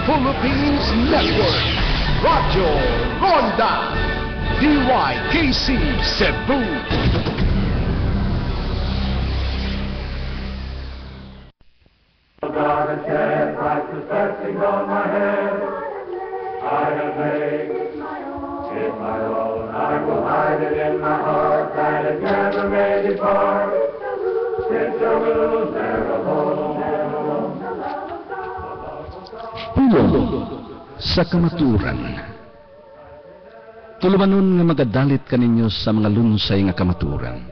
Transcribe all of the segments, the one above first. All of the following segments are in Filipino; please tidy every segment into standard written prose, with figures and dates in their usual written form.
Philippines Network, Radyo Ronda, DYKC Cebu. God has shed righteous blessings on my head. I have made it my own. I will hide it in my heart that it never may depart. Since I will there alone. Pulong sa kamaturan. Tulumanon nga magadalit kaninyo sa mga lunsay nga kamaturan.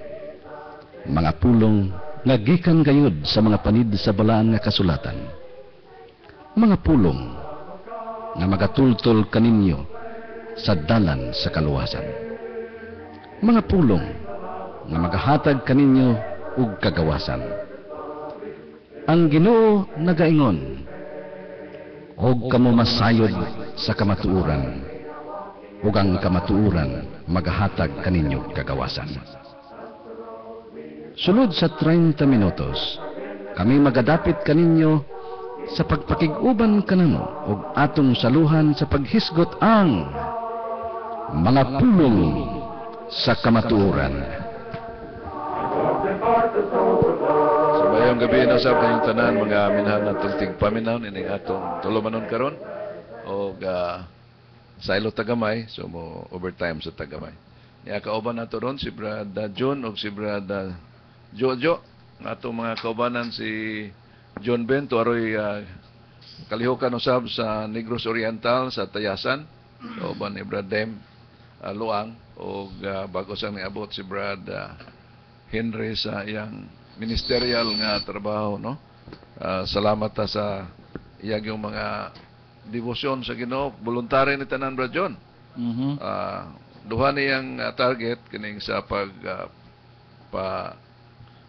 Mga pulong nga gikan gayud sa mga panid sa balaan nga kasulatan. Mga pulong nga magatultol kaninyo sa dalan sa kaluwasan. Mga pulong nga magahatag kaninyo og kagawasan. Ang Ginoo nagaingon, og kamo masayod sa kamatuoran, ug ang kamatuoran magahatag kaninyo kagawasan. Sulod sa 30 minutos, kami magadapit kaninyo sa pagpakiguban kanamo ug atong saluhan sa paghisgot ang mga pulong sa kamatuoran. Mayong gabi na sa kayong tanan, mga minhan natong tigpaminaw ining atong tulumanon karon og sa ilo tagamay, so mo overtime sa tagamay. Niya kauban nato ron si Brad John og si Brad Jojo, atong mga kaubanan si John Bento aroy kalihukan usab sa Negros Oriental sa Tayasan, kauban ni Brad Dem Luang og bago sang niabot si Brad Henry sa iyang ministerial nga trabaho, no? Salamat ta sa iyang mga debosyon sa Ginoo, voluntary ni tanan Brad John. Duha niyang target kining sa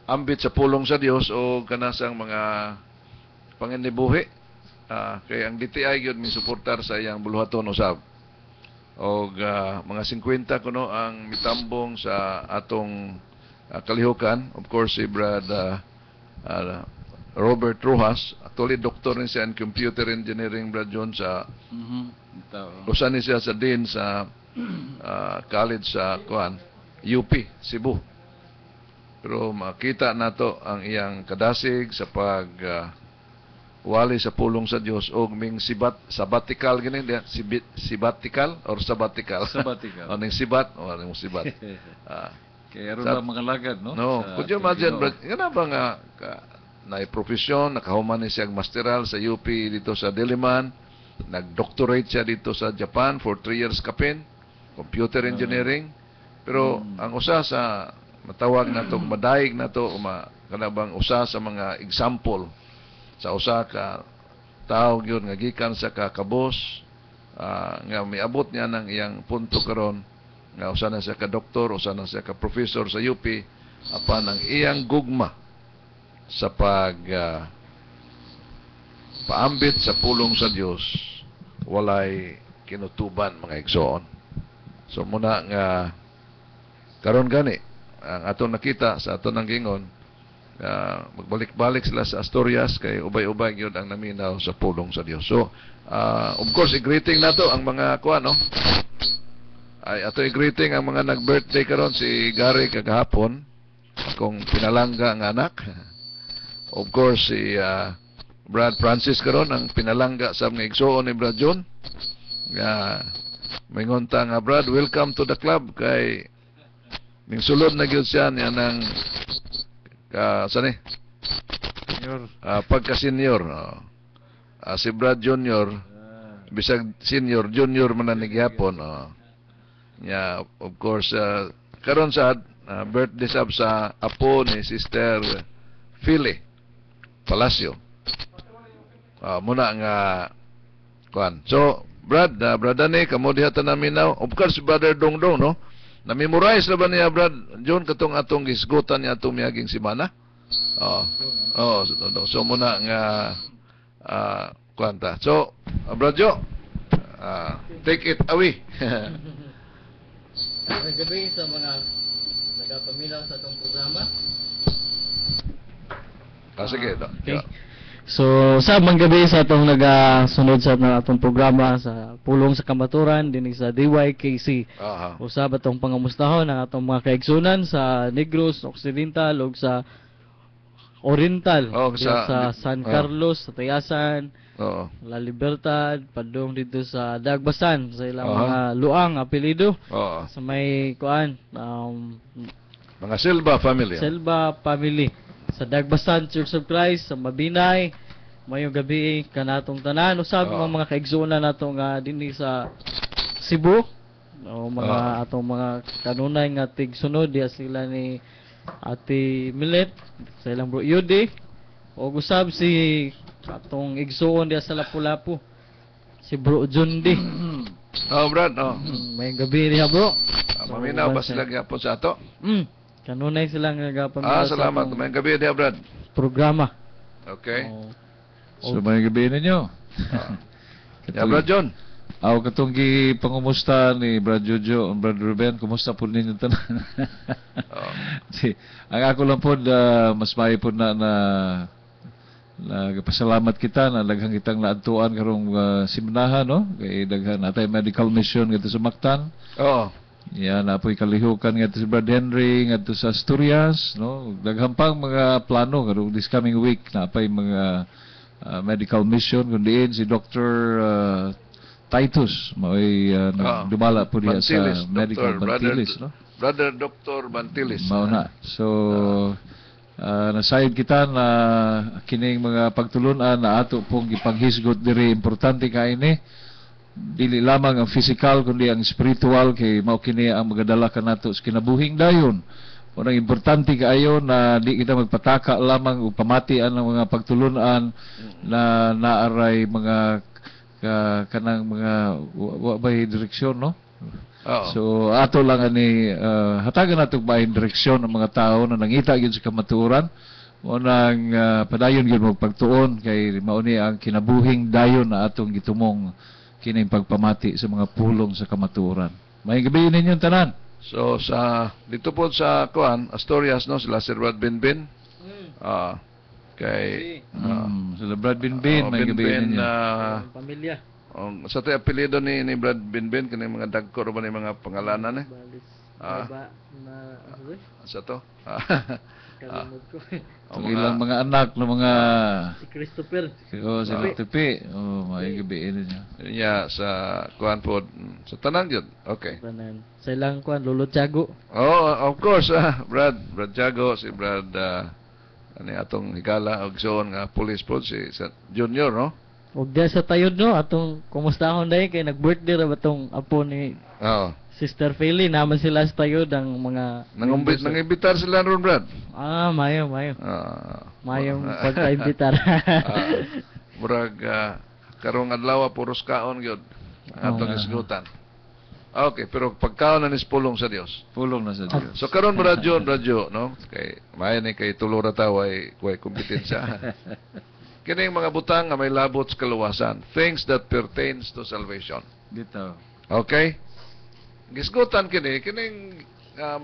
ambit sa pulong sa Dios o kanasang mga panginibuhi. Kaya ang DTI yun misuportar sa iyang buluhaton usab. O mga 50 kuno ang mitambong sa atong kalihukan. Of course, si Brad Robert Rojas, actually doktor ni siya in computer engineering, Brad John, sa usa ni siya sa din sa college sa UP, Cebu. Pero makita nato ang iyang kadasig sa wali sa pulong sa Dios og ming sabbatical gini sabbatical or sabbatical ning sibat o ning sibat. Kaya ron ba mga lagad, no? No, could you imagine, Brad, nga ba nga na-profesyon, nakahuman ni siyang masteral sa UP dito sa Diliman, nag-doctorate siya dito sa Japan for 3 years kapin, computer engineering, pero ang usa sa matawag na itong madaig na ito, kanabang usa sa mga example sa usa ka tao yun, nga gikan sa kakabos, nga may abot niya ng iyang punto karon nga usa na siya ka-doktor, usa na siya ka-professor sa UP, apan ang iyang gugma sa paambit sa pulong sa Dios walay kinutuban mga igsoon. So muna nga karon gani ang aton nakita sa aton nang gingon, magbalik-balik sila sa Asturias kay ubay-ubay gyud ang naminaw sa pulong sa Dios. So of course i-greeting nato ang mga kuan, no? Ay ato i-greeting ang mga nag-birthday karon, si Gary kagahapon, akong pinalangga ang anak. Of course si Brad Francis karon ang pinalangga sa mga igsoon ni Brad John. Mingon ta nga, Brad, welcome to the club kay ning sulod na gyud siya niya ng pagka-senior. Si Brad Junior, bisag senior, junior man na nagyapon. Yeah, of course, karon sa birthday sab sa apo ni Sister Philly Palacio. Muna nga kuan. So, Brad, Brad Dani, kamo diha ta namin now. Of course, Brother Dongdong, no? Na-memorize na ba niya, Brad John, katong atong gisgutan niya atong miyaging simana? So muna nga kuan ta. So, Brad Jo, take it away. Magandang gabi sa mga nagapaminaw sa itong programa. Sige. Okay. So, sa gabi sa atong nagasunod sa atong programa sa Pulong sa Kamaturan din sa DYKC. Aha. Usab atong pangamustahon ang atong mga kaigsunan sa Negros Occidental ug sa Oriental, Oh, diya sa San Carlos, sa Tayasan, Oo. La Libertad, padung dito sa Dagbasan sa ilang Aha. mga luang apelyido Oo. sa may kuan Mga Silva family. Selva family sa Dagbasan Church of Christ sa Mabinay. Mayong gabi kanatong tanan usab Oo. mga kaigsunan nato nga dinhi sa Cebu o mga Oo. atong mga kanunay nga tigsunod diya sila ni Ate Millet sa ilang bro Yudi o usab si atong igsuon diya sa Lapu-Lapu si Bro Jundi. Oh, Brad. Oh. May gabi niya bro. Maminaw ba sila gyapon sa ato? Kanunay sila nga nagapamilya sa Salamat. atong May gabi dia, Brad. programa. Okay. Oh. So, may gabi ninyo. Ya, Brad John. Ako katong pangumusta ni Brad Jojo, Brad Ruben, kumusta po ninyo tanan? Ang ako lang po, mas may po na pasalamat kita na daghang kitang naadtuan karong simnahan, no? Kay daghan natay medical mission ngadto sa Mactan. Oo. Yan apoy kalihukan ngadto sa Brad Henry ngadto sa Asturias, no? Daghang pang mga plano karong this coming week na apay mga medical mission kundiin si Dr. Titus mo'y dumala po diya sa Bantilis, medical Dr. Bantilis, no? Brother Dr. Bantilis. Mao na. So nasayod kita na kining mga pagtulunan na ato pong ipanghisgot diri importante kaini dili lamang ang physical kundi ang spiritual kay mao kini ang magadala kanato sa kinabuhing dayon. Unang importante kaayo na di kita magpataka lamang o pamatian ang mga pagtulunan na naaray mga kanang mga wabay direksyon, no? Oo. So ato lang ani hatagan nato bahin direksyon ng mga tao na nangita gyud sa kamatuoran o nang padayon gyud mo pagtuon kay mao ni ang kinabuhing dayon na atong gitumong kining pagpamati sa mga pulong sa kamatuoran. May gabi ninyong tanan. So sa dito po sa Asturias, no, sila Sir Brad Binbin. Kay Sila Brad Binbin, may gabi Binbin ninyo. Pamilya. sa tayo apelyido ni Brad Binbin kini mga dagko ba ni mga pangalanan eh. Balis. Ah. Ba na ano Sa to. kalimot ko. Ang ilang mga anak ng mga Si Christopher. sila Tupi. May gabi ninyo. Ya sa po sa tanan gyud. Okay. Tanan. Sa ilang kuan Lolo Tiago. Oh, of course, Brad Tiago, si Brad ani atong higala og zone nga police po si Junior, no? Ug diya sa tayod no atong kumustahon day kay nag-birthday ra batong apo ni Oo. Sister Philly naman sila sa tayod ang mga Nangibitar sila ron, Brad. mayo. Mayong pagka-imbitar. Murag karong adlaw puros kaon gyud ang atong isgutan. Okay, pero pagkaon na nis pulong sa Dios. Pulong na sa Diyos. So karon radyo, no? Kay may ni kay tulora ta way kompetensya. Kining mga butang nga may labot sa kaluwasan, things that pertains to salvation. Dito. Okay? Gisgutan kining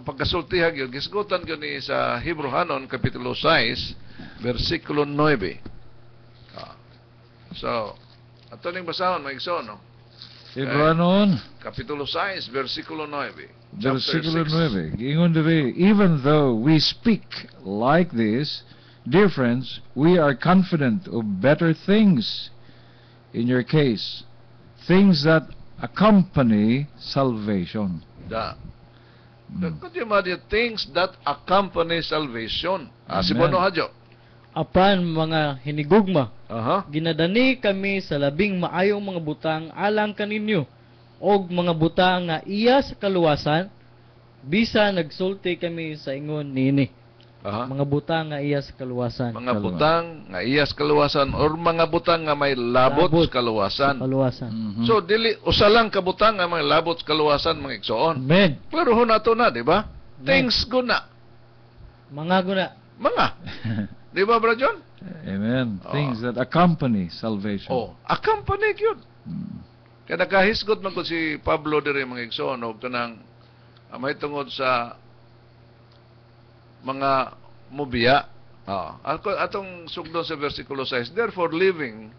pagkasultihan yun, gisgutan yun ni sa Hebrehanon kapitulo 6 versikulo 9. So, ato ning basahon maigsoon, no? Hebreanon, Kapitulo 6 versikulo 9. versikulo 9. Ingon diri, even though we speak like this, dear friends, we are confident of better things in your case, things that accompany salvation. Da. Could you imagine things that accompany salvation? Si Amen. Bono Hadjo. Apan mga hinigugma, Aha. ginadani kami sa labing maayong mga butang alang kaninyo og mga butang nga iya sa kaluwasan bisa nagsulti kami sa ingon nini. Aha. Mga butang nga iya sa kaluwasan. Mga butang nga iyas kaluwasan or mga butang nga may labot Labot. sa kaluwasan. Kaluwasan. So dili usa lang ka butang nga may labot sa kaluwasan mga igsoon. Amen. Pero hunato na, di ba? Things guna. Mga guna. Mga. Di ba, Bro John? Amen. Things that accompany salvation. Oh, accompany yun. Kaya nakahisgot man ko si Pablo diri mga igsoon og kanang may tungod sa mga mubiya Atong sugdo sa versikulo 6, therefore leaving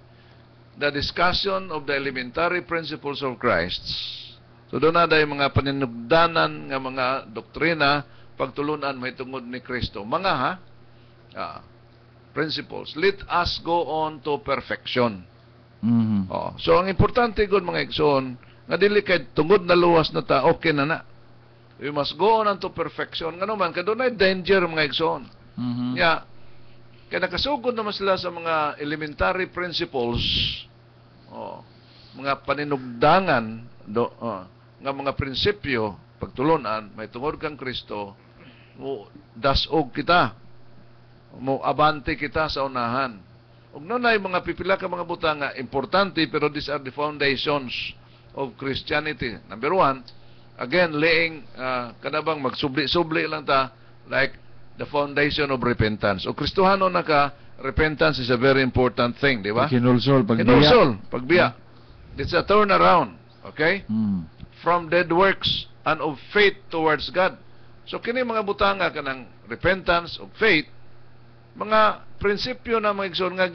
the discussion of the elementary principles of Christ. So doon na dahil mga paninugdanan nga mga doktrina pagtulunan may tungod ni Kristo. Mga principles. Let us go on to perfection. So ang importante gud mga igsoon nga dili kay tungod na luwas na ta okay na. We must go on to perfection. Ngano man kadunay danger mga igsoon. Kaya nakasugod naman sila sa mga elementary principles, mga paninugdangan, nga mga prinsipyo, pagtulunan, may tungod kang Kristo, mo dasog kita, mo abante kita sa unahan. Ug nunay mga pipila ka mga butanga, importante, pero these are the foundations of Christianity. Number one, again, laying, kanabang magsubli-subli lang ta, like, the foundation of repentance. O Kristohano na ka, repentance is a very important thing, di ba? Kinulsol, pagbiya. Kinulsol, pagbiya. It's a turnaround, okay? From dead works and of faith towards God. So, kini mga butanga ka ng repentance of faith, mga prinsipyo na mga igsoon nga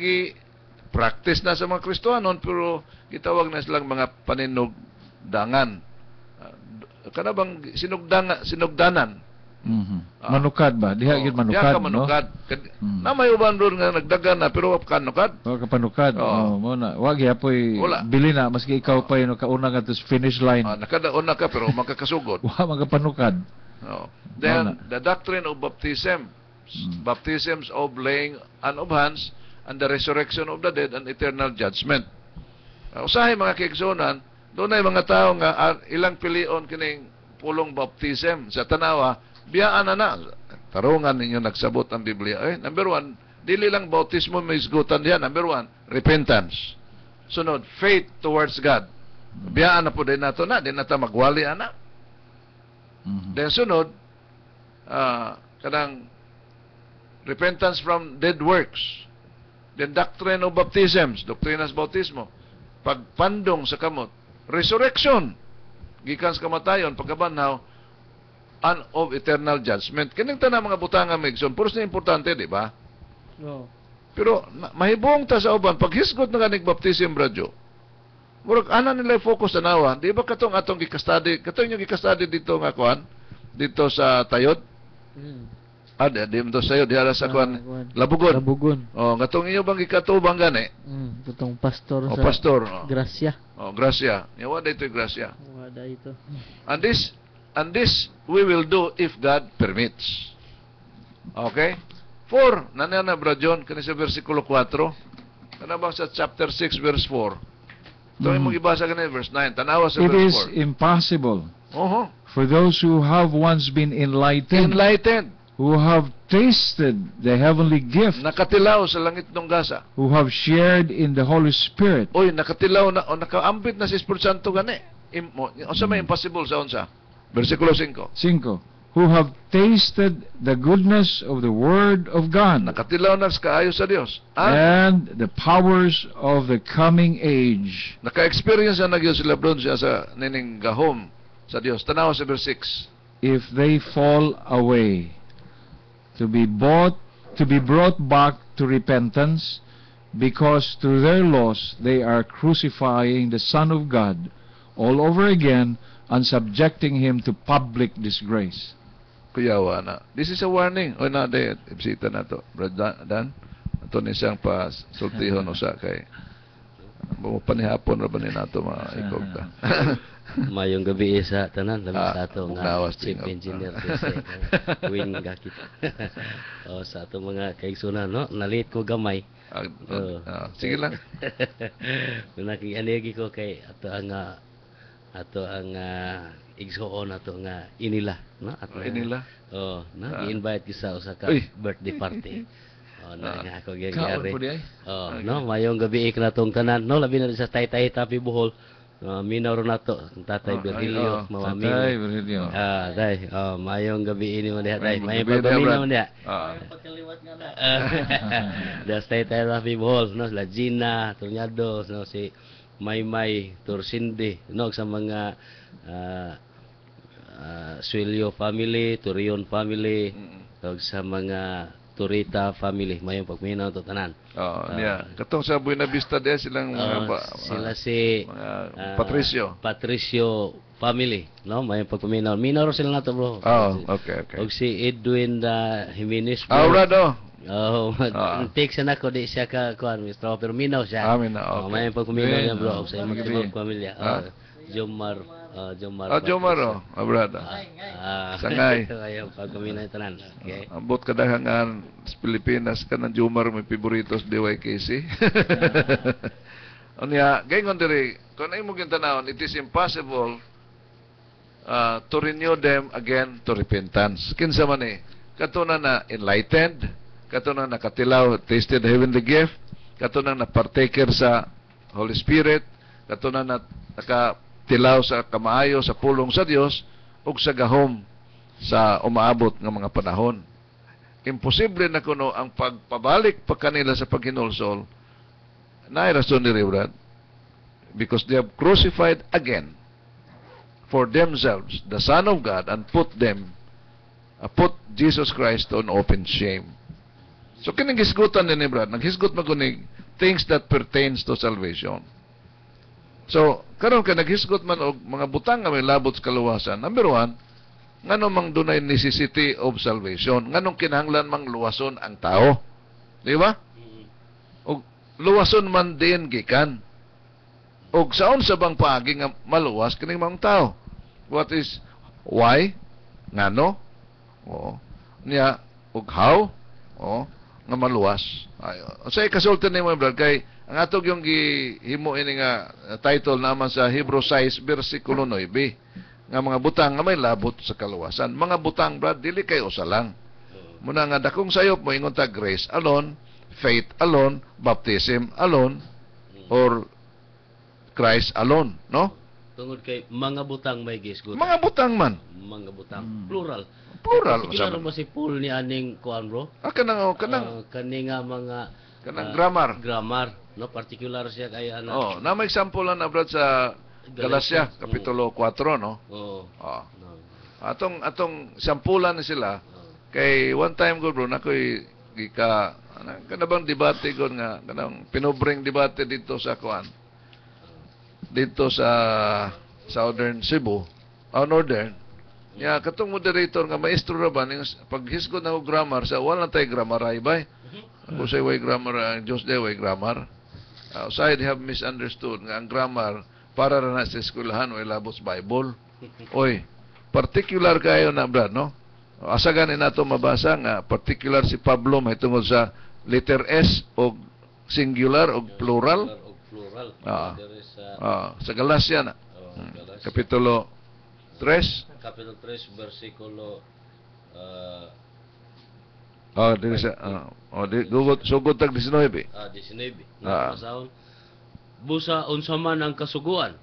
practice na sa mga Kristohanon, pero gitawag na silang mga paninugdangan. Kanabang sinugdanan. Manukad ba? Diha gid manukad, ka manukad. No? Na may uban doon nga nagdagan na pero wag kanukad. Wa ka panukad. Mo na. Wa gyapon bili na maski ikaw pa yung kauna nga to finish line. Nakadaon na ka pero makakasugod. Wa magapanukad. Then the doctrine of baptism, baptisms of laying on of hands and the resurrection of the dead and eternal judgment. Usahay mga kaigsunan, doon ay mga tao nga ilang pilion kining pulong baptism sa tanawa. Biyaan na. Tarungan ninyo nagsabot ang Biblia. Number one, dili lang bautismo may isgutan diyan. Number one, repentance. Sunod, faith towards God. Biyaan na po din nato na. Di na ta magwali na. Then sunod, kanang repentance from dead works. Then doctrine of baptisms. Doktrinas bautismo. Pagpandong sa kamot. Resurrection. Gikan sa kamatayon, pagkabanhaw, and of eternal judgment. Kining tanang mga butanga Megson, puros na importante, di ba? No. Pero mahibong ta sa uban, paghisgot na kanig baptism, bradyo, murag ana nila focus na nawa, di ba katong atong gikastady, katong yung gikastady dito nga kuan, dito sa Tayod? Di mo to sayo, di ara sa kuan, Labugon. Katong inyo bang gikatubang gani? Katong pastor sa pastor. Gracia. Gracia. Yawa dito yung Gracia. Wala ito. And this we will do if God permits. Okay? 4. Nanana, Bra John, kani sa versikulo 4. Kanabang sa chapter 6, verse 4. Ito yung ibasa kanina, verse 9. Tanawa sa It verse is 4. impossible for those who have once been enlightened, who have tasted the heavenly gift, nakatilaw sa langit ng gasa. who have shared in the Holy Spirit. Oy, nakatilaw na, o nakaambit na si Espiritu Santo gani. Unsa may impossible sa unsa? Versikulo 5. 5. Who have tasted the goodness of the Word of God Nakatilaw na sa kaayo sa Dios. and the powers of the coming age. Naka-experience na nagyo sila doon siya sa nining gahom sa Dios. Tanawa sa verse 6. If they fall away, to be brought back to repentance, because through their loss they are crucifying the Son of God all over again and subjecting him to public disgrace. Kuyawa na. This is a warning. O na, de, ibsita na to. Brad Dan, ito ni siyang pasultihon o sa kay panihapon na ba ni nato maikog ta. Mayong gabi sa tanan, labi sa ato nga chief tingog. engineer wing gakit. Sa ato mga kaigsunan, no? Nalit ko gamay. Sige lang. Nakianegi ko kay ato ang igsuon ato nga inila, no? Inila. Gi-invite kita sa ka birthday party. Nga ako Kaon po di ay? No, mayong gabi ik natong tanan, no? Labi na sa Taytay Tapi Bohol. Minaw ron nato Tatay Virgilio, Mama Ming. Tatay Virgilio. Day, mayong gabi ini mo diha, day. Mayong pagpaminaw mo diha. Pagkaliwat nga na. Das Taytay Tapi Bohol, no? La Gina, Tunyado, no? Si Maymay, Tursindi, no? Sa mga Suelio family, Turion family, sa mga Turita family, mayong pagminaw to tanan. Niya. Katong sa Buena Vista de silang Sila si mga Patricio. Patricio family, no? Mayong pagpaminaw. Minor sila nato, bro. Okay. Og si Edwin Jimenez. Brado. Take siya nako, di siya ka kuan, Mr. Pero minaw siya. Okay. Mayong pagpaminaw niya, bro. Og sa imong Magabi. pamilya. Jomar. Jomar, brado. Sangay. Mayong pagpaminaw tanan. Okay. Ambot kadahangan sa Pilipinas ka ng Jomar may favoritos DYKC. Unya, gayon diri, kung ay mo gintanawon, it is impossible to renew them again to repentance. Kinsa man katunan na enlightened, katunan na katilaw, tasted the heavenly gift, katunan na partaker sa Holy Spirit, katunan na nakatilaw sa kamaayo sa pulong sa Dios ug sa gahom sa umaabot nga mga panahon. Imposible na kuno ang pagpabalik pa kanila sa paghinulsol. Naay rason ni Brad, because they have crucified again for themselves the Son of God and put Jesus Christ on open shame. So kining hisgutan ni Brad, naghisgot magunig things that pertains to salvation. So karon ka naghisgot man og mga butang nga may labot sa kaluwasan. Number one, nganong mang dunay necessity of salvation, nganong kinahanglan mang luwason ang tao. Di ba? Og luwason man din gikan. Og saon sa bang paagi nga maluwas kining mga tao? What is why? Ngano? Niya og how? Nga maluwas. Say kasultan ni mo brad kay ang atog yung gihimo ini nga title naman sa Hebrew 6 versikulo 9 nga mga butang nga may labot sa kaluwasan. Mga butang brad dili kay usa lang. Muna nga dakong sayop mo ingon ta grace alone, faith alone, baptism alone, or Christ alone, no? Tungod kay mga butang may gisgot. Mga butang man. Mga butang. Plural. Sama. Mo si Paul ni aning kuan, bro? Kanang kani nga mga grammar, no? Particular siya kay ana. Na may example na brad sa Galacia kapitulo 4, no? Atong sampulan ni sila kay one time ko bro nakoy gika kanabang debate gud nga kanang pinobring debate dito sa kuan. Dito sa Southern Cebu, Northern. Ya katong moderator nga maestro ra ba ning paghisgot na og grammar sa wala tay grammar ay bay. Ako say way grammar, Diyos day way grammar. Outside have misunderstood nga ang grammar para ra na sa eskwelahan o ilabos Bible. Oy, particular kayo na brad, no? Asa ganin nato mabasa nga particular si Pablo may tungod sa letter S o singular o plural. Sa Galacia na. Kapitulo 3. Kapitulo 3 versikulo dili sa sugod tag 19. 19. Pasahon. Busa unsa man ang kasuguan,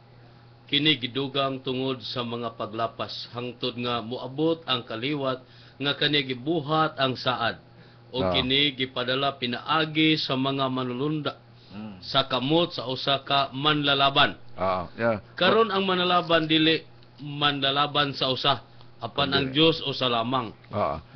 kini gidugang tungod sa mga paglapas hangtod nga moabot ang kaliwat nga kani gibuhat ang saad o kini gipadala pinaagi sa mga manulunda sa kamot sa usa ka manlalaban. Karon ang manlalaban dili manlalaban sa usa apan ang Dios usa lamang.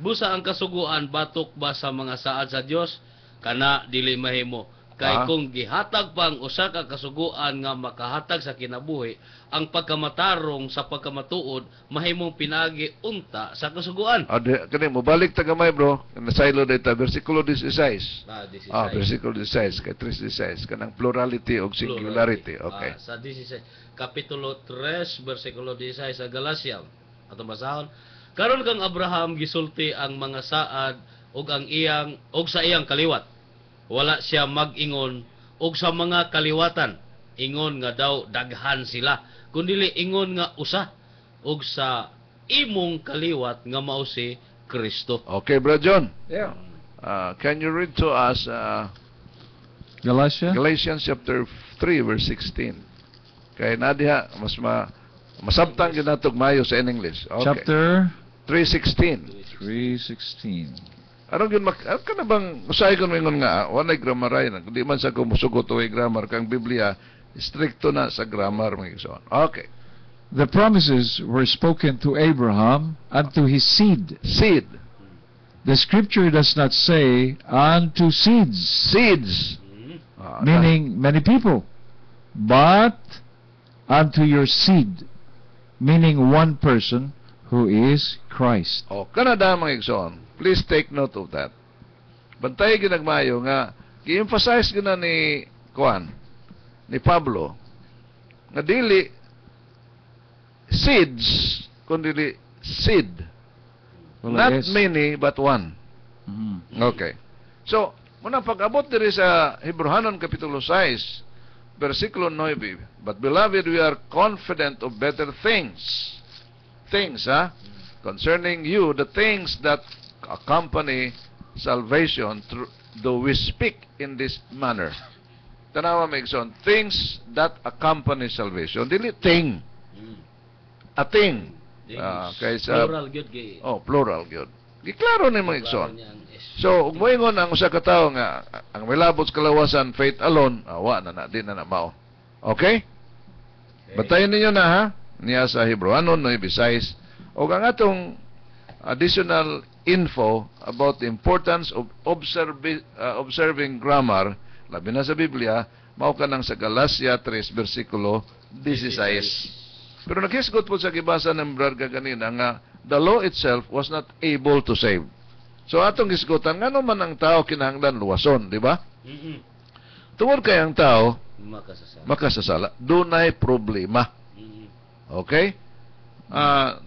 Busa ang kasuguan batok ba sa mga saad sa Dios kana dili mahimo. Kay kung gihatag pa ang usa ka kasuguan nga makahatag sa kinabuhi, ang pagkamatarong sa pagkamatuod mahimong pinagi unta sa kasuguan. Kani mo balik ta gamay bro. Nasaylo data versikulo 16. 16. Versikulo 16 kay 3:16 kanang plurality o singularity. Okay. Sa 16 kapitulo 3 versikulo 16 sa Galacia. Ato basahon. Karon kang Abraham gisulti ang mga saad ug sa iyang kaliwat. Wala siya mag-ingon og sa mga kaliwatan ingon nga daw daghan sila kundi ingon nga usa og sa imong kaliwat nga mao si Kristo. Okay, Brother John. Can you read to us Galatians chapter 3 verse 16? Kay nadiha mas masabtang ginatog mayo sa English. Okay. Chapter 3:16. 3:16. Anong yun, kana bang, usay ko mingon nga, walay gramaray na, di man sa kumusugot o grammar, kang Biblia, stricto na sa grammar, mga igsoon. Okay. The promises were spoken to Abraham and to his seed. Seed. The scripture does not say unto seeds, Seeds. Mm. meaning many people, but unto your seed, meaning one person who is Christ. Kanada mga igsoon. Please take note of that. Bantay ginagmayo nga gi-emphasize gina ni ni Pablo nga dili seeds kundi seed. Wala Not S. many but one. Mhm. Okay. So, muna pag-abot diri sa Hebrehanon Kapitulo 6, versikulo 9, but beloved, we are confident of better things. Things, concerning you, the things that accompany salvation, though we speak in this manner. Tanawa Megson, things that accompany salvation. Dili thing. Mm. A thing. Kaysa, Plural gyud kay. plural yun. Giklaro ni mga igsoon. Niya ang S. So, ug moingon ang usa ka tawo nga ang milabot sa kalawasan faith alone, wa na di na mao. Okay? Batayin ninyo na ha. Niya sa Hebrewanon 9:6 ug ang atong additional info about the importance of observing grammar labi na sa Biblia mao kanang sa Galacia 3 versikulo 16. Pero naghisgot po sa gibasa ng brother kanina nga the law itself was not able to save. So atong gisgotan ngano man ang tao kinahanglan luwason, di ba? Mm. Tungod kay ang tao Makasasala. makasasala, dunay problema. Mm. Okay?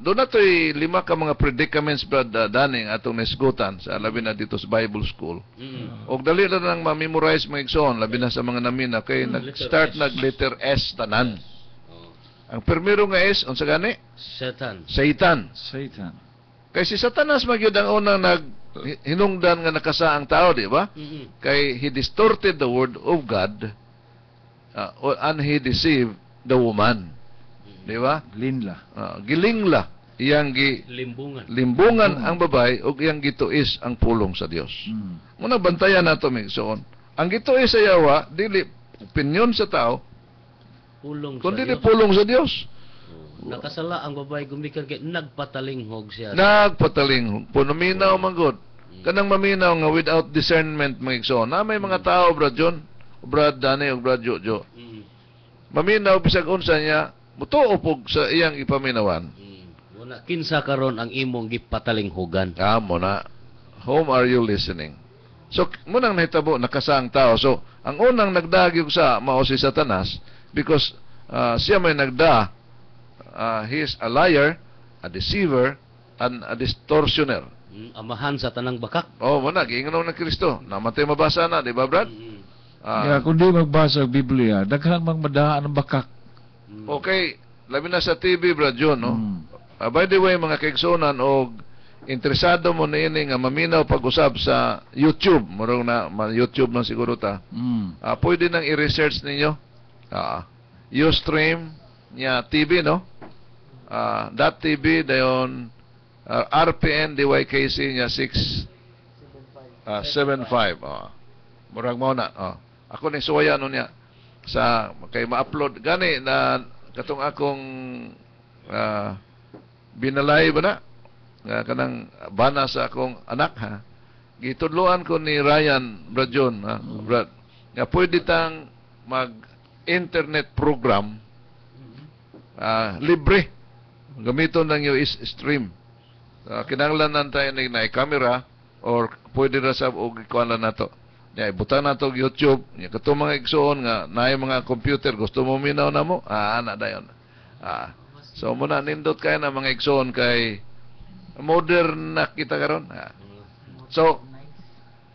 Doon na to'y 5 ka mga predicaments brad daning atong nisgutan sa labi na dito sa Bible School. Mm. Og dali na nang ma-memorize mo igsoon labi na sa mga namina kay nag-start Letter S. nag letter S tanan. Oh. Ang primero nga S unsa gani? Satan. Satan. Satan. Kay si Satanas magyud ang unang hinungdan nga nakasa ang tao, di ba? Mm. Kay he distorted the word of God and he deceived the woman. Di ba? Linla. Gilingla iyang Limbungan. limbungan ang babae ug iyang gituis ang pulong sa Dios. Muna bantayan nato migsoon. Ang gituis sa yawa dili opinyon sa tao Pulong kundi sa dili Diyos. pulong sa Dios. Nakasala ang babae gumikan kay nagpatalinghog siya. Nagpataling punaminaw manggod. Kanang maminaw nga without discernment migsoon. Na may mga tao brad John, brad Dani ug brad Jojo. Mm. Maminaw bisag unsa niya mutuo pog sa iyang ipaminawan. Wala kinsa karon ang imong gipatalinghogan. Mo na. Whom are you listening? So, munang nahitabo, nakasa ang tao. So, ang unang nagdagyog sa mao si Satanas because siya may nagda. He is a liar, a deceiver, and a distortioner. Amahan sa tanang bakak. Muna, giingon ng Kristo. Namatay mabasa na, di ba, Brad? Kaya kung di magbasa ang Biblia, daghan mang madaan ang bakak. Okay, labi na sa TV, Brad John, no? By the way, mga kaigsonan, o interesado mo na ini nga maminaw pag-usab sa YouTube, murong na, YouTube na siguro ta, pwede nang i-research ninyo. Ustream niya TV, no? .tv, dayon, RPN, DYKC niya 675. Murag mo na. Ako ni suwaya no niya sa kay ma-upload gani na katong akong binalay ba na nga kanang bana sa akong anak ha gitudloan ko ni Ryan Brajon Brad nga pwede tang mag internet program libre gamiton lang yung stream kinahanglan nantayo na camera or pwede ra sa og ikuan lang nato nya ibutan nato YouTube nya kato mga igsoon nga naay mga computer gusto mo minaw na mo ana dayon so muna nindot kay na mga igsoon kay modern na kita karon so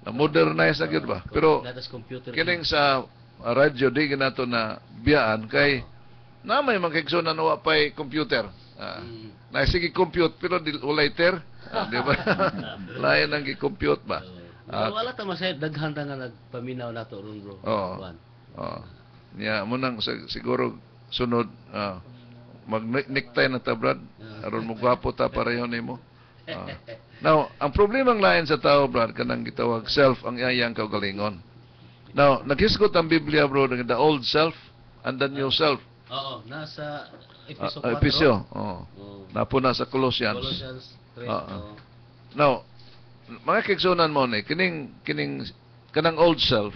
modernize na gyud ba pero kining sa radyo di ginato na biyaan kay na may mga igsoon na wa pay computer na sige compute pero later di ba lain ang gi-compute ba wala ta masay daghan ta nga nagpaminaw nato ron bro. Munang siguro sunod mag-necktie na ta Brad aron mo gwapo ta pareho nimo. Now, ang problema ng lain sa tao Brad kanang gitawag self ang iyang kaugalingon. Now, naghisgot ang Biblia bro ng the old self and the new self. Nasa Efeso 4. Efeso. Napo na sa Colossians. Colossians 3. Now, mga kaigsunan mo ni, kanang old self,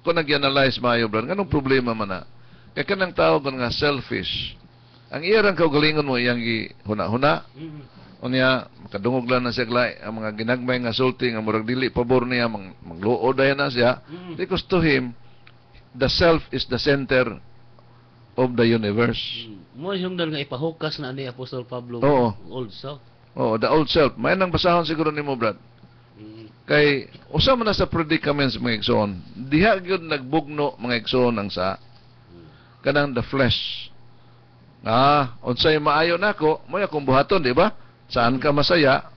ako nag-analyze maayo, brad, anong problema man na? Kaya kanang tao nga selfish. Ang iyarang kaugalingon mo, iyang huna-huna, unya, makadungog lang na siya glay, ang mga ginagmay nga sulti, nga murag dili, pabor niya, magluod ayan na siya, because to him, the self is the center of the universe. Mo yung dal nga ipahukas na ni Apostol Pablo Oo. old self. Oh, the old self. May nang basahon siguro nimo, brad. Kay usa man na sa predicaments mga igsoon, diha gyud nagbugno mga igsoon ang sa kanang the flesh. Unsay maayo nako, mo akong buhaton, di ba? Saan ka masaya?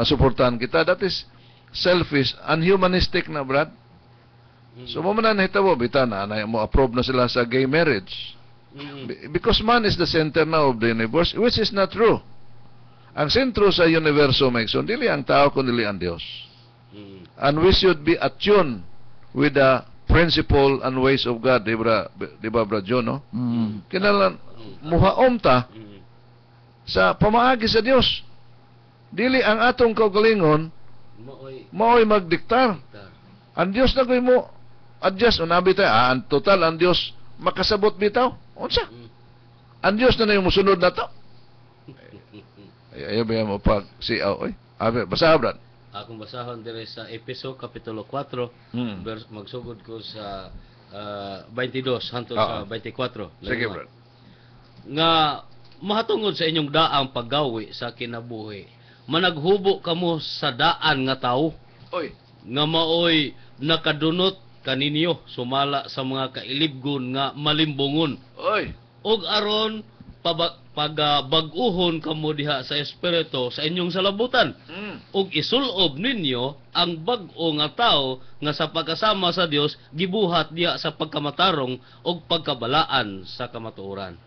Suportahan kita. That is selfish, unhumanistic na, brad. So mo man na hitabo bitan na mo approve na sila sa gay marriage. Because man is the center now of the universe, which is not true. Ang sentro sa universo, Maikson, dili ang tao kundi ang Dios. And we should be attuned with the principle and ways of God, di ba, Brad John, no? Kinalan muhaom ta sa pamaagi sa Dios. Dili ang atong kaugalingon mao'y magdiktar. Ang Dios na ko'y mo adjust, unabi tayo, ang total ang Dios makasabot bitaw. Unsa? Ang Dios na yung musunod na to. Ayaw ba mo pag siyaw, oy? Basa, brad. Akong basahon dire sa Efeso Kapitulo 4, magsugod ko sa 22 hangtod sa 24. Sige, brad. Nga mahatungod sa inyong daang paggawi sa kinabuhi, managhubo kamo sa daan nga tao. Oy. Nga maoy nakadunot kaninyo sumala sa mga kailibgon nga malimbungon. Oy. Og aron pagabag-uhon kamo diha sa espiritu sa inyong salabutan. Og isulob ninyo ang bag-o nga tao nga sa pagkasama sa Dios gibuhat diha sa pagkamatarong og pagkabalaan sa kamatuoran.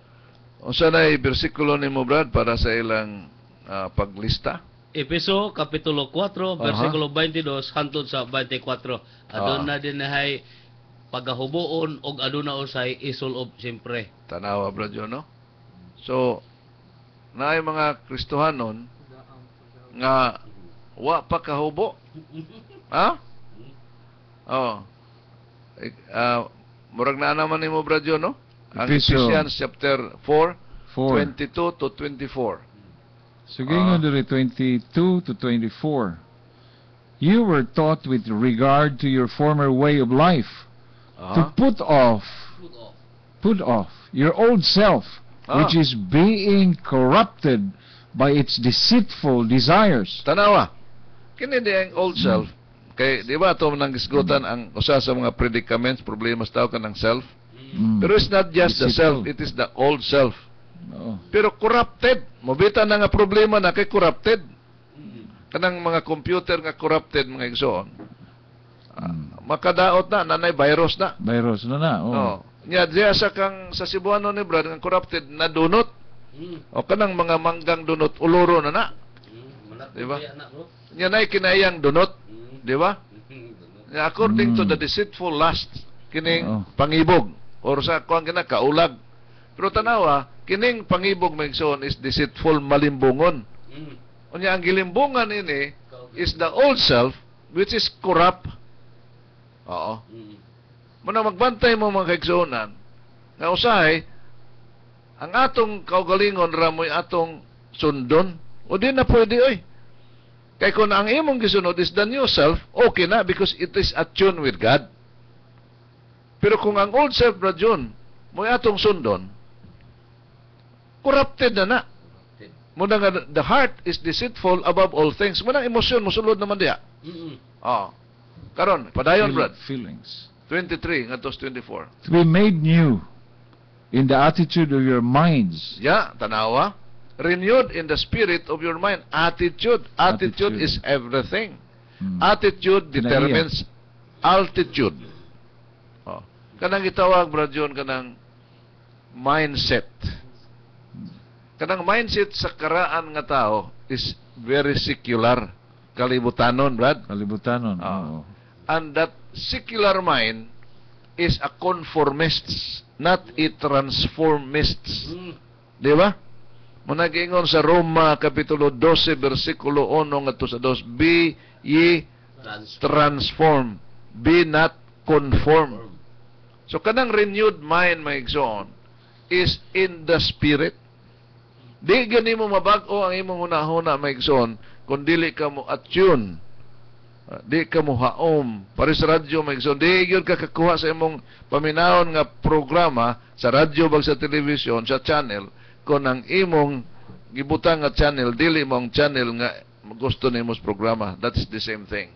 Unsa nay bersikulo nimo, brad, para sa ilang paglista? Efeso Kapitulo 4, versikulo 22 hangtod sa 24. Aduna din nahay pagahuboon og aduna usay isulob siyempre. Tanawa, brad, yun, no? So, naay mga Kristohanon nga wa pa kahubo. Ha? Oh. Murag na naman nimo, brad, yun, no? Ang Ephesians chapter 4, 22 to 24. Sige nga diri 22 to 24. You were taught with regard to your former way of life to put off your old self, which is being corrupted by its deceitful desires. Tanawa. Kini di ang old self. Kay di ba ato nang gisgutan ang usa sa mga predicaments, problema sa tao kanang self. Pero it's not just the self, it is the old self. Pero corrupted. Mobita na nga problema na kay corrupted. Kanang mga computer nga corrupted, mga igsoon. Makadaot na, nanay virus na. Virus na. Nya diya sa kang sa Cebuano ni brad nga corrupted na dunot. O kanang mga manggang dunot uloro na. Di ba? Nya nay kinayang dunot, di ba? Nya according to the deceitful lust, kining pangibog or sa kuang kina kaulag. Pero tanawa, kining pangibog maigsoon is deceitful malimbungon. Unya ang gilimbungan ini is the old self which is corrupt. Oo. Muna magbantay mo mga kaigsuonan nga usahay ang atong kaugalingon ramoy atong sundon o di na pwede oy. Kay kung ang imong gisunod is the new self, okay na because it is attuned with God. Pero kung ang old self na dyan, mo atong sundon, corrupted na. Muna nga, the heart is deceitful above all things. Muna emosyon, musulod naman diya. Karon, padayon, brad. Feelings. 23, ngatos 24. To be made new in the attitude of your minds. Yeah, tanawa. Renewed in the spirit of your mind. Attitude. Attitude is everything. Attitude determines altitude. Kanang itawag, brad, yun, kanang mindset. Kanang mindset sa karaan nga tao is very secular. Kalibutanon, brad. Kalibutanon. And that secular mind is a conformist, not a transformist. Di ba? Munagingon sa Roma Kapitulo 12 versikulo 1 ngadto sa 2, be ye transformed, be not conformed. So kanang renewed mind maigsoon is in the spirit. Di gani mo mabag-o ang imong hunahuna maigsoon kung dili ka mo attune, di ka mo haom. Para sa radyo maigsoon, di gyud ka kakuha sa imong paminahon nga programa sa radyo bag sa television, sa channel, kung ang imong gibutang nga channel dili mo ang channel nga gusto nimo sa programa. That's the same thing.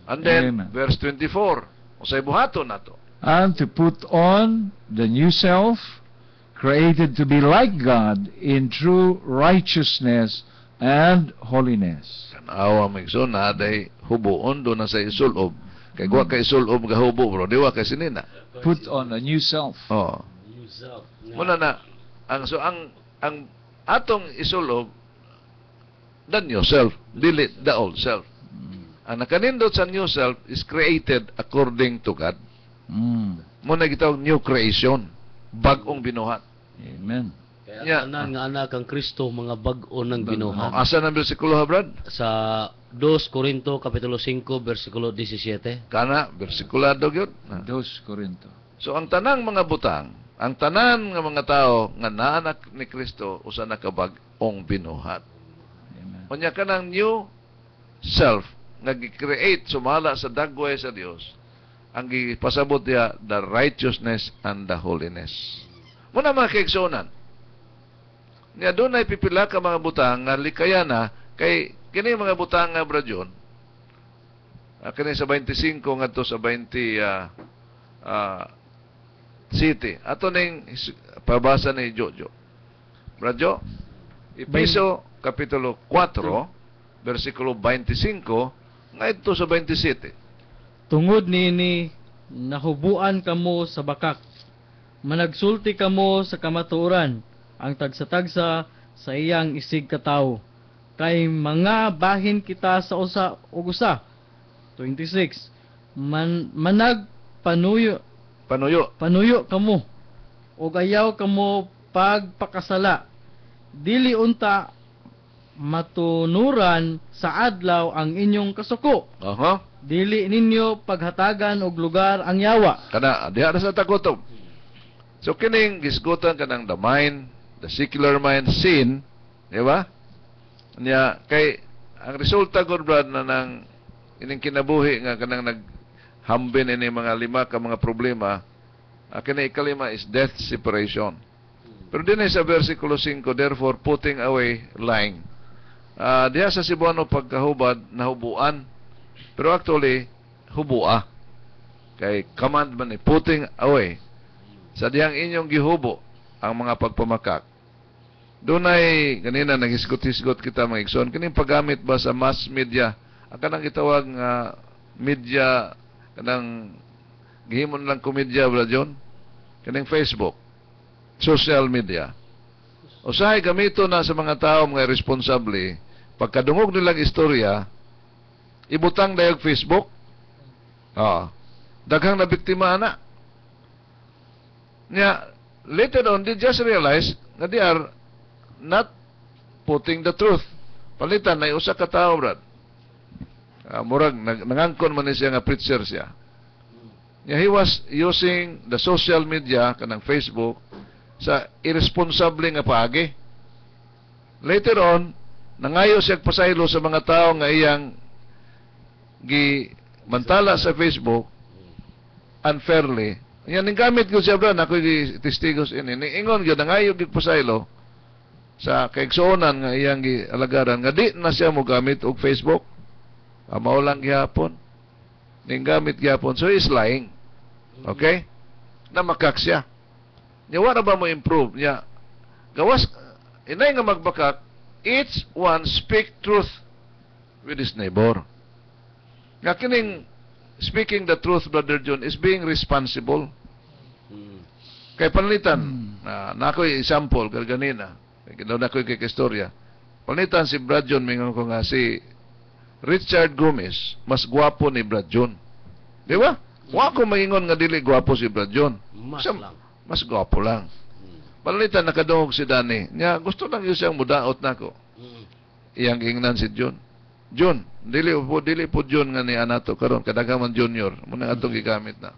And then Amen. verse 24, usay buhaton nato. And to put on the new self, created to be like God in true righteousness and holiness. Kanawa maigsoon na day hubuon do na sa isulob. Kay wa kay isulob ga hubo bro, di wa kay sinina. Put on a new self. Oh. Muna na ang atong isulob the new self, dili the old self. Ang nakanindot sa new self is created according to God. Muna gitawag new creation, bag-ong binuhat. Amen. Kaya Yeah. tanan nga anak ang Kristo mga bag-o ng binuhat. Asa ng bersikulo ha, Brad? Sa 2 Corinto Kapitulo 5 versikulo 17. Kana, bersikulado gyud. 2 Corinto. So ang tanang mga butang, ang tanan nga mga tao nga naanak ni Kristo usa na ka bag-ong binuhat. Amen. Unya kanang new self nga gi-create sumala sa dagway sa Dios, ang gipasabot niya the righteousness and the holiness. Muna mga kaigsunan, nga doon ay pipila ka mga butang nga likaya na kay kini mga butang nga bradyon, kini sa 25 ngadto sa 20 city. Ato ning pabasa ni Jojo. Bradyo, Episo Kapitulo 4 versikulo 25 ngadto sa 27. Tungod niini nahubuan kamo sa bakak. Managsulti kamo sa kamatuoran, ang tagsa-tagsa sa iyang isig katawo. Kay mga bahin kita sa usa ug usa. 26. Manag panuyo kamo ug ayaw kamo pagpakasala. Dili unta matunuran sa adlaw ang inyong kasuko. Dili ninyo paghatagan og lugar ang yawa. Kana diha na sa tagotom. So kining gisgutan kanang the mind, the secular mind, sin, di ba? Nya kay ang resulta gud brad na nang ining kinabuhi nga kanang naghambin ini mga 5 ka mga problema, kini ikalima is death, separation. Pero din sa versikulo 5, therefore putting away lying. Diha sa Cebuano pagkahubad nahubuan, pero actually hubua. Kay command man putting away. Sa diyang inyong gihubo ang mga pagpamakak. Dunay ganina naghisgot-hisgot kita mga igsoon, kining paggamit ba sa mass media, ang kanang gitawag nga media, kanang gihimon lang komedya bra John, kining Facebook, social media. Usahay gamito na sa mga tao mga responsable, pagkadungog nilang istorya, ibutang dayog Facebook. Daghang na biktima na. Nya, later on, they just realize na they are not putting the truth. Palitan na usa ka tao, brad. Murag, nangangkon man siya nga preacher siya. Nya, he was using the social media, kanang Facebook, sa irresponsible nga paagi. Later on, nangayo siya pasaylo sa mga tao nga iyang gimantala sa Facebook unfairly. Yan ning gamit ko siya bro, ako testigos ini. Ingon gyud nangayo gid pasaylo sa kaigsuonan nga iyang gialagaran nga di na siya mo gamit og Facebook. Mao lang gihapon. Ning gamit gihapon, so he's lying. Okay? Namakak siya. Nya wala ba mo improve niya? Gawas inay nga magbakak, each one speak truth with his neighbor. Nga kining speaking the truth, Brother John, is being responsible. Kay panlitan, na ako'y example, ganina, na ako'y kikistorya. Panlitan si Brad John, mingon ko nga, si Richard Gomez, mas gwapo ni Brad John. Di ba? Wa ko maingon nga dili gwapo si Brad John. Mas lang. Mas gwapo lang. Palalitan nakadungog si Danny. Nya gusto lang yun siyang mudaot nako. Iyang ingnan si John. John, dili po John nga ni anato karon kadaghaman junior muna atong gigamit na.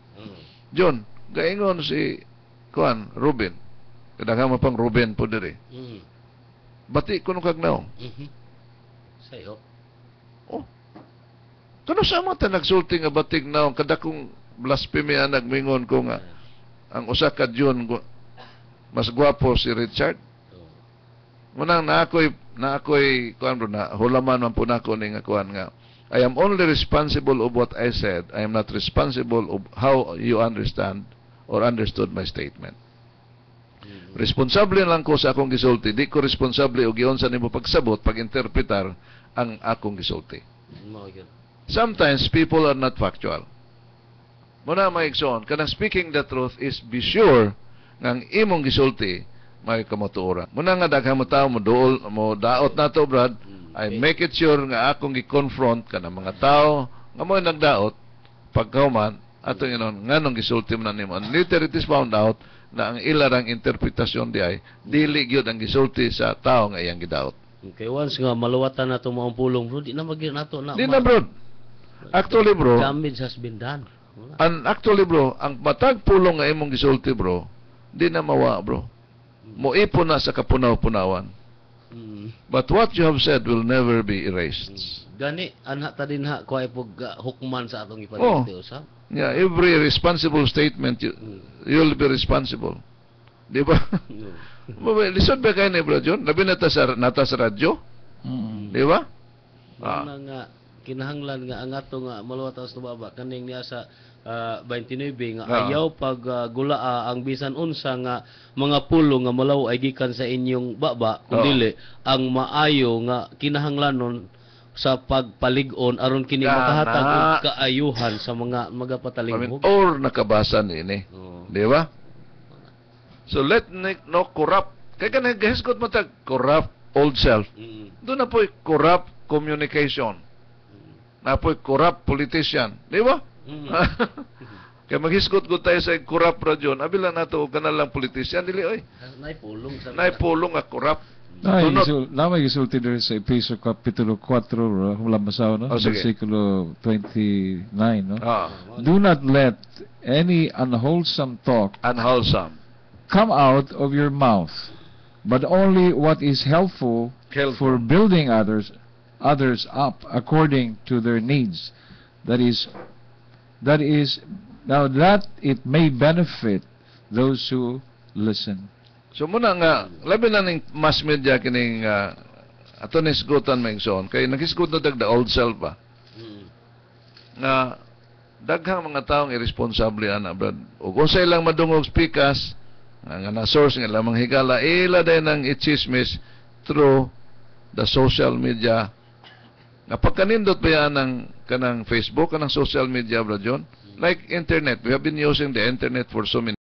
John, gaingon si Ruben. Kadaghaman pang Ruben po diri. Bati kuno kag naong. Sayo. Oh. Kano sa mo ta nagsulti nga batig naong kadakong blasphemy ang nagmingon ko nga ang usa ka John mas gwapo si Richard. Munang na ako'y kuan bro na hulaman man po nako ni nga kuan nga I am only responsible of what I said. I am not responsible of how you understand or understood my statement. Responsable lang ko sa akong gisulti. Di ko responsable og giyon sa nimo pagsabot, pag-interpretar ang akong gisulti. Sometimes people are not factual. Muna maigsoon, kanang speaking the truth is be sure nga ang imong gisulti may kamatuoran. Muna nga daghang mo tao mo daot nato brad, I make it sure nga akong gi-confront kanang mga tao nga mo nagdaot pagkauman ato inon nganong gisulti man nimo. And later it is found out na ang ilarang interpretasyon di ay dili gyud ang gisulti sa tao nga iyang gidaot. Okay, once nga maluwatan na itong mga pulong bro, di na magiging nato na. Di na bro. Actually bro, damage has been done. actually bro, ang matag pulong nga imong gisulti bro, di na mawa bro. Moipon na sa kapunaw-punawan. But what you have said will never be erased. Gani, anha ta din ha, kuha ipog hukman sa atong ipaniti usap. Yeah, every responsible statement, you'll be responsible. Di ba? Lisod ba kayo ni Bro John? Labi nata sa radyo? Di ba? Una nga, kinahanglan nga ang ato nga maluwataw sa baba, kaning niya sa 29 nga ayaw pag gulaa ang bisan unsa nga mga pulo nga malaw ay gikan sa inyong baba kundi ang maayo nga kinahanglanon sa pagpalig-on aron kini makahatag og kaayuhan sa mga magapatalingog or nakabasa nini. Di ba? So let no corrupt. Kaya ka naghisgot mo tag corrupt old self. Doon na po'y corrupt communication. Na po'y corrupt politician. Di ba? Kaya maghisgot ko tayo sa corrupt radyon. Abila na ito, ganal lang politician. Dili, oy. Naipulong nga corrupt. Namay gisulti diri sa Efeso Kapitulo 4, hulang masaw, no? Versikulo 29, no? Do not let any unwholesome talk come out of your mouth, but only what is helpful for building others up according to their needs. That is now that it may benefit those who listen. So muna nga, labi na ning mass media kining ato nisgutan maigsoon kay nagisgot na dagda old self ba. Nga daghang mga taong irresponsible ana brad. Ug unsay lang madungog speakers nga na source nga lamang higala ila day nang ichismis through the social media. Nga pagkanindot ba yan ng kanang Facebook, kanang social media brad yun? Like internet, we have been using the internet for so many